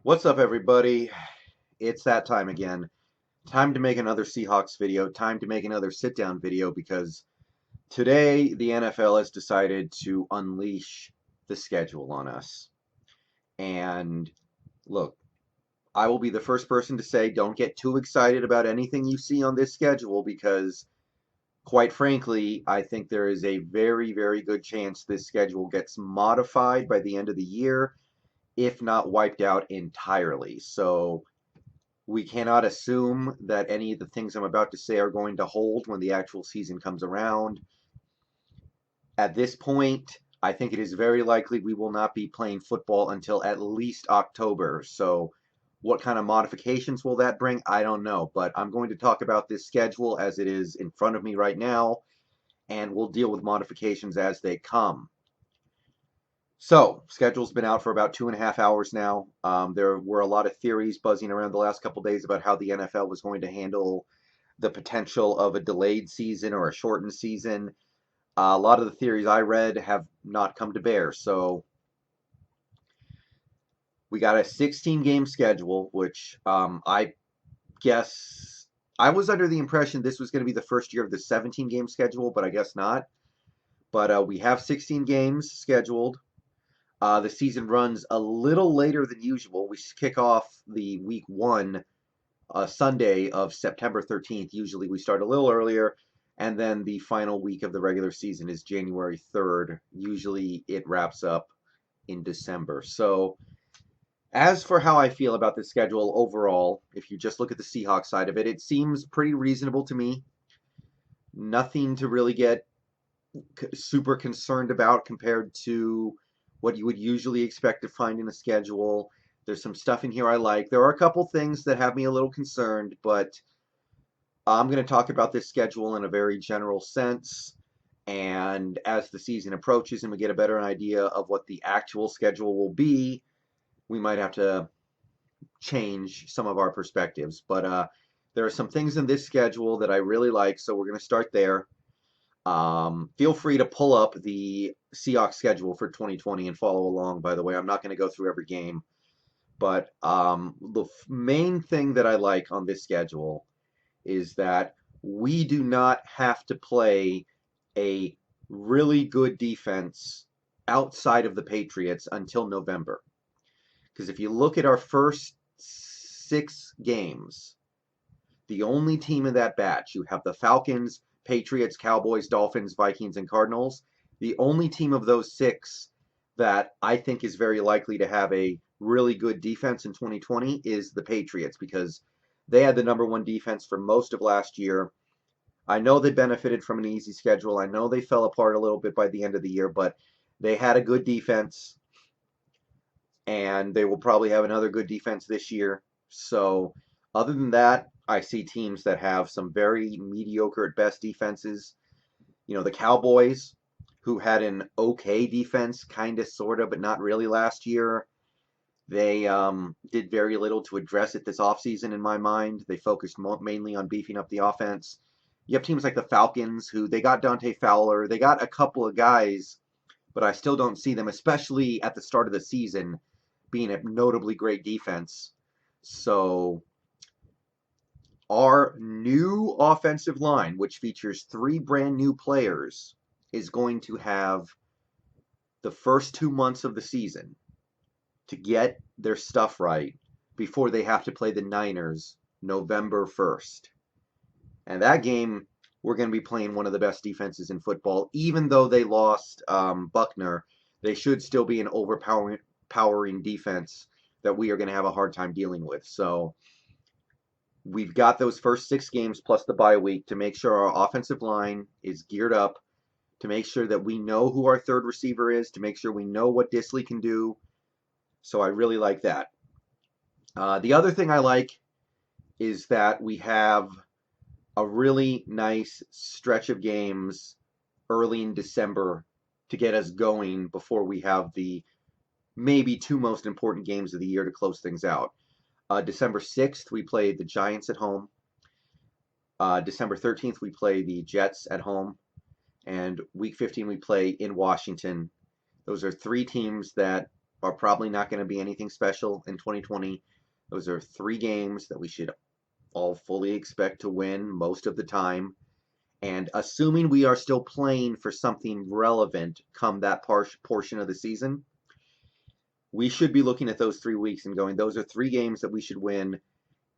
What's up, everybody? It's that time again. Time to make another Seahawks video. Time to make another sit-down video because today the NFL has decided to unleash the schedule on us. And look, I will be the first person to say don't get too excited about anything you see on this schedule because, quite frankly, I think there is a very, very good chance this schedule gets modified by the end of the year, if not wiped out entirely. So we cannot assume that any of the things I'm about to say are going to hold when the actual season comes around. At this point, I think it is very likely we will not be playing football until at least October. So, what kind of modifications will that bring? I don't know. But I'm going to talk about this schedule as it is in front of me right now, and we'll deal with modifications as they come. So, schedule's been out for about 2.5 hours now. There were a lot of theories buzzing around the last couple days about how the NFL was going to handle the potential of a delayed season or a shortened season. A lot of the theories I read have not come to bear. So, we got a 16-game schedule, which I guess I was under the impression this was going to be the first year of the 17-game schedule, but I guess not. But we have 16 games scheduled. The season runs a little later than usual. We kick off the week one Sunday of September 13th. Usually we start a little earlier, and then the final week of the regular season is January 3rd. Usually it wraps up in December. So, as for how I feel about the schedule overall, if you just look at the Seahawks side of it, it seems pretty reasonable to me. Nothing to really get super concerned about compared to what you would usually expect to find in a schedule. There's some stuff in here I like. There are a couple things that have me a little concerned, but I'm going to talk about this schedule in a very general sense. And as the season approaches and we get a better idea of what the actual schedule will be, we might have to change some of our perspectives. But there are some things in this schedule that I really like, so we're going to start there. Feel free to pull up the Seahawks schedule for 2020 and follow along, by the way. I'm not going to go through every game. But the main thing that I like on this schedule is that we do not have to play a really good defense outside of the Patriots until November. Because if you look at our first 6 games, the only team in that batch, you have the Falcons, Patriots, Cowboys, Dolphins, Vikings, and Cardinals. The only team of those 6 that I think is very likely to have a really good defense in 2020 is the Patriots because they had the number one defense for most of last year. I know they benefited from an easy schedule. I know they fell apart a little bit by the end of the year, but they had a good defense, and they will probably have another good defense this year. So, other than that, I see teams that have some very mediocre at best defenses. You know, the Cowboys, who had an okay defense, kind of, sort of, but not really last year. They did very little to address it this offseason, in my mind. They focused mainly on beefing up the offense. You have teams like the Falcons, who they got Dante Fowler. They got a couple of guys, but I still don't see them, especially at the start of the season, being a notably great defense. So, our new offensive line, which features 3 brand new players, is going to have the first 2 months of the season to get their stuff right before they have to play the Niners November 1st. And that game, we're going to be playing one of the best defenses in football. Even though they lost Buckner, they should still be an overpowering defense that we are going to have a hard time dealing with. So we've got those first 6 games plus the bye week to make sure our offensive line is geared up, to make sure that we know who our third receiver is, to make sure we know what Disley can do. So I really like that. The other thing I like is that we have a really nice stretch of games early in December to get us going before we have the maybe 2 most important games of the year to close things out. December 6th, we play the Giants at home. December 13th, we play the Jets at home. And week 15, we play in Washington. Those are 3 teams that are probably not going to be anything special in 2020. Those are 3 games that we should all fully expect to win most of the time. And assuming we are still playing for something relevant come that portion of the season, we should be looking at those 3 weeks and going, those are 3 games that we should win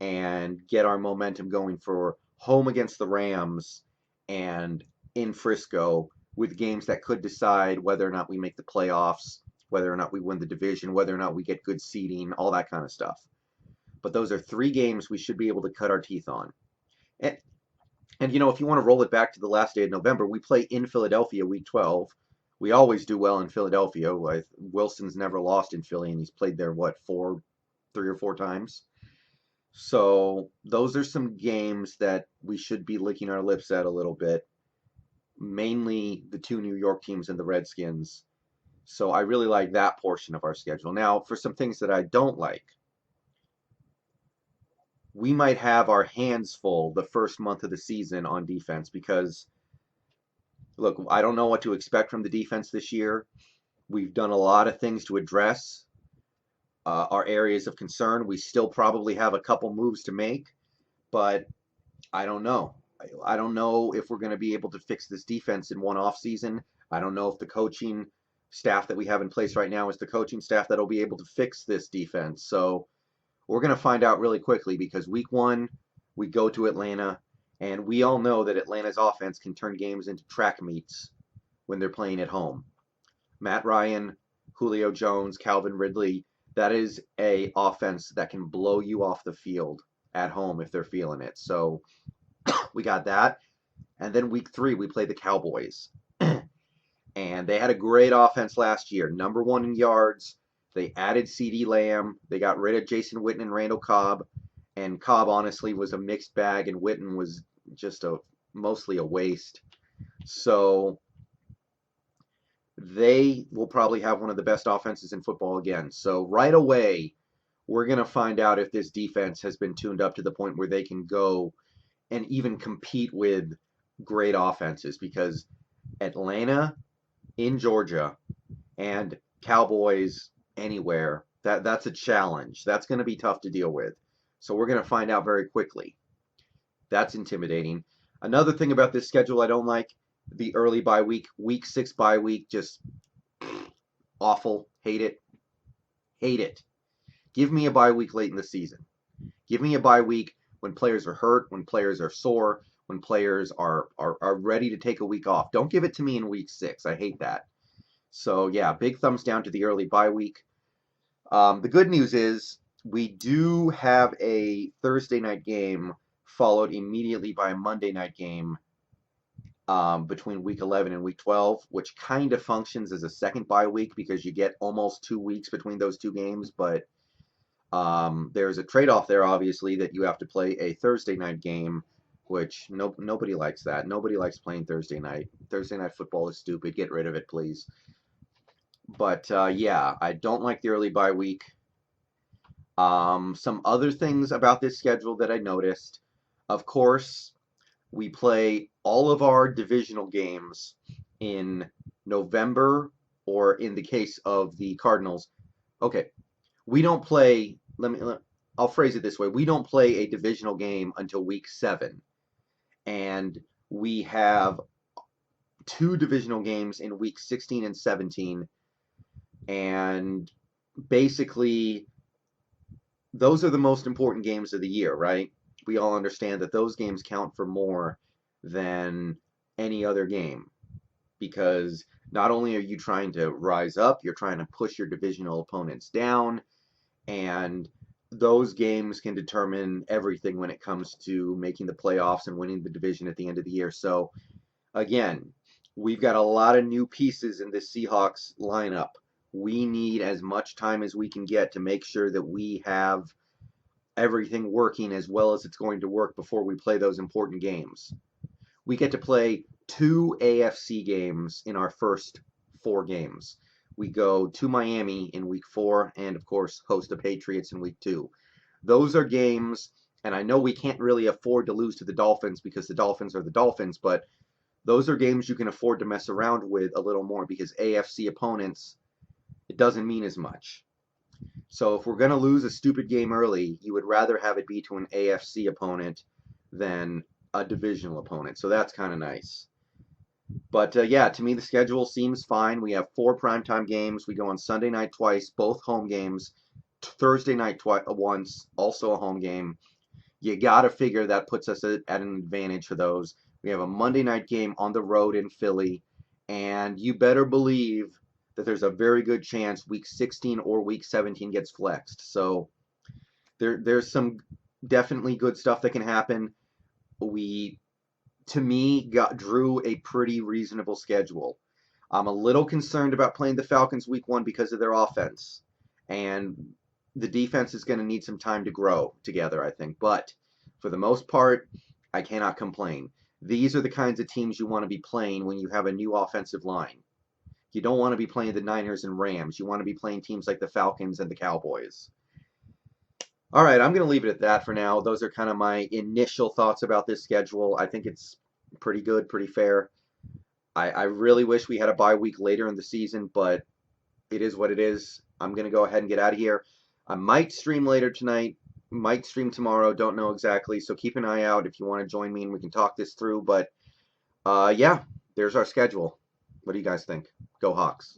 and get our momentum going for home against the Rams and in Frisco, with games that could decide whether or not we make the playoffs, whether or not we win the division, whether or not we get good seeding, all that kind of stuff. But those are 3 games we should be able to cut our teeth on. And if you want to roll it back to the last day of November, we play in Philadelphia week 12. We always do well in Philadelphia. Wilson's never lost in Philly, and he's played there, 3 or 4 times? So those are some games that we should be licking our lips at a little bit. Mainly the 2 New York teams and the Redskins. So I really like that portion of our schedule. Now, for some things that I don't like, we might have our hands full the first month of the season on defense because, look, I don't know what to expect from the defense this year. We've done a lot of things to address our areas of concern. We still probably have a couple moves to make, but I don't know. I don't know if we're going to be able to fix this defense in one off season. I don't know if the coaching staff that we have in place right now is the coaching staff that'll be able to fix this defense. So we're going to find out really quickly because week 1, we go to Atlanta, and we all know that Atlanta's offense can turn games into track meets when they're playing at home. Matt Ryan, Julio Jones, Calvin Ridley, that is a offense that can blow you off the field at home if they're feeling it. So we got that. And then week 3, we play the Cowboys. And they had a great offense last year. Number 1 in yards. They added CeeDee Lamb. They got rid of Jason Witten and Randall Cobb. And Cobb, honestly, was a mixed bag, and Witten was just mostly a waste. So they will probably have one of the best offenses in football again. So right away, we're going to find out if this defense has been tuned up to the point where they can go and even compete with great offenses, because Atlanta in Georgia and Cowboys anywhere, that's a challenge. That's going to be tough to deal with. So we're going to find out very quickly. That's intimidating. Another thing about this schedule I don't like, the early bye week, week 6 bye week, just awful. Hate it. Hate it. Give me a bye week late in the season. Give me a bye week when players are hurt, when players are sore, when players are ready to take a week off. Don't give it to me in week 6. I hate that. So yeah, big thumbs down to the early bye week. The good news is we do have a Thursday night game followed immediately by a Monday night game between week 11 and week 12, which kind of functions as a second bye week because you get almost 2 weeks between those 2 games. But there's a trade-off there, obviously, that you have to play a Thursday night game, which nobody likes that. Nobody likes playing Thursday night. Thursday night football is stupid. Get rid of it, please. But yeah, I don't like the early bye week. Some other things about this schedule that I noticed. Of course, we play all of our divisional games in November, or in the case of the Cardinals. Okay, we don't play, I'll phrase it this way. We don't play a divisional game until week 7. And we have 2 divisional games in week 16 and 17. And basically, those are the most important games of the year, right? We all understand that those games count for more than any other game, because not only are you trying to rise up, you're trying to push your divisional opponents down, and those games can determine everything when it comes to making the playoffs and winning the division at the end of the year. So again, we've got a lot of new pieces in this Seahawks lineup. We need as much time as we can get to make sure that we have everything working as well as it's going to work before we play those important games. We get to play 2 AFC games in our first 4 games. We go to Miami in week 4 and, of course, host the Patriots in week 2. Those are games, and I know we can't really afford to lose to the Dolphins because the Dolphins are the Dolphins, but those are games you can afford to mess around with a little more because AFC opponents it doesn't mean as much. So if we're going to lose a stupid game early, you would rather have it be to an AFC opponent than a divisional opponent. So that's kind of nice. But yeah, to me, the schedule seems fine. We have 4 primetime games. We go on Sunday night twice, both home games. Thursday night once, also a home game. You got to figure that puts us at an advantage for those. We have a Monday night game on the road in Philly, and you better believe that there's a very good chance week 16 or week 17 gets flexed. So there's some definitely good stuff that can happen. We, to me, drew a pretty reasonable schedule. I'm a little concerned about playing the Falcons week 1 because of their offense, and the defense is going to need some time to grow together, I think. But for the most part, I cannot complain. These are the kinds of teams you want to be playing when you have a new offensive line. You don't want to be playing the Niners and Rams. You want to be playing teams like the Falcons and the Cowboys. All right, I'm going to leave it at that for now. Those are kind of my initial thoughts about this schedule. I think it's pretty good, pretty fair. I really wish we had a bye week later in the season, but it is what it is. I'm going to go ahead and get out of here. I might stream later tonight, might stream tomorrow, don't know exactly. So keep an eye out if you want to join me and we can talk this through. But yeah, there's our schedule. What do you guys think? Go Hawks.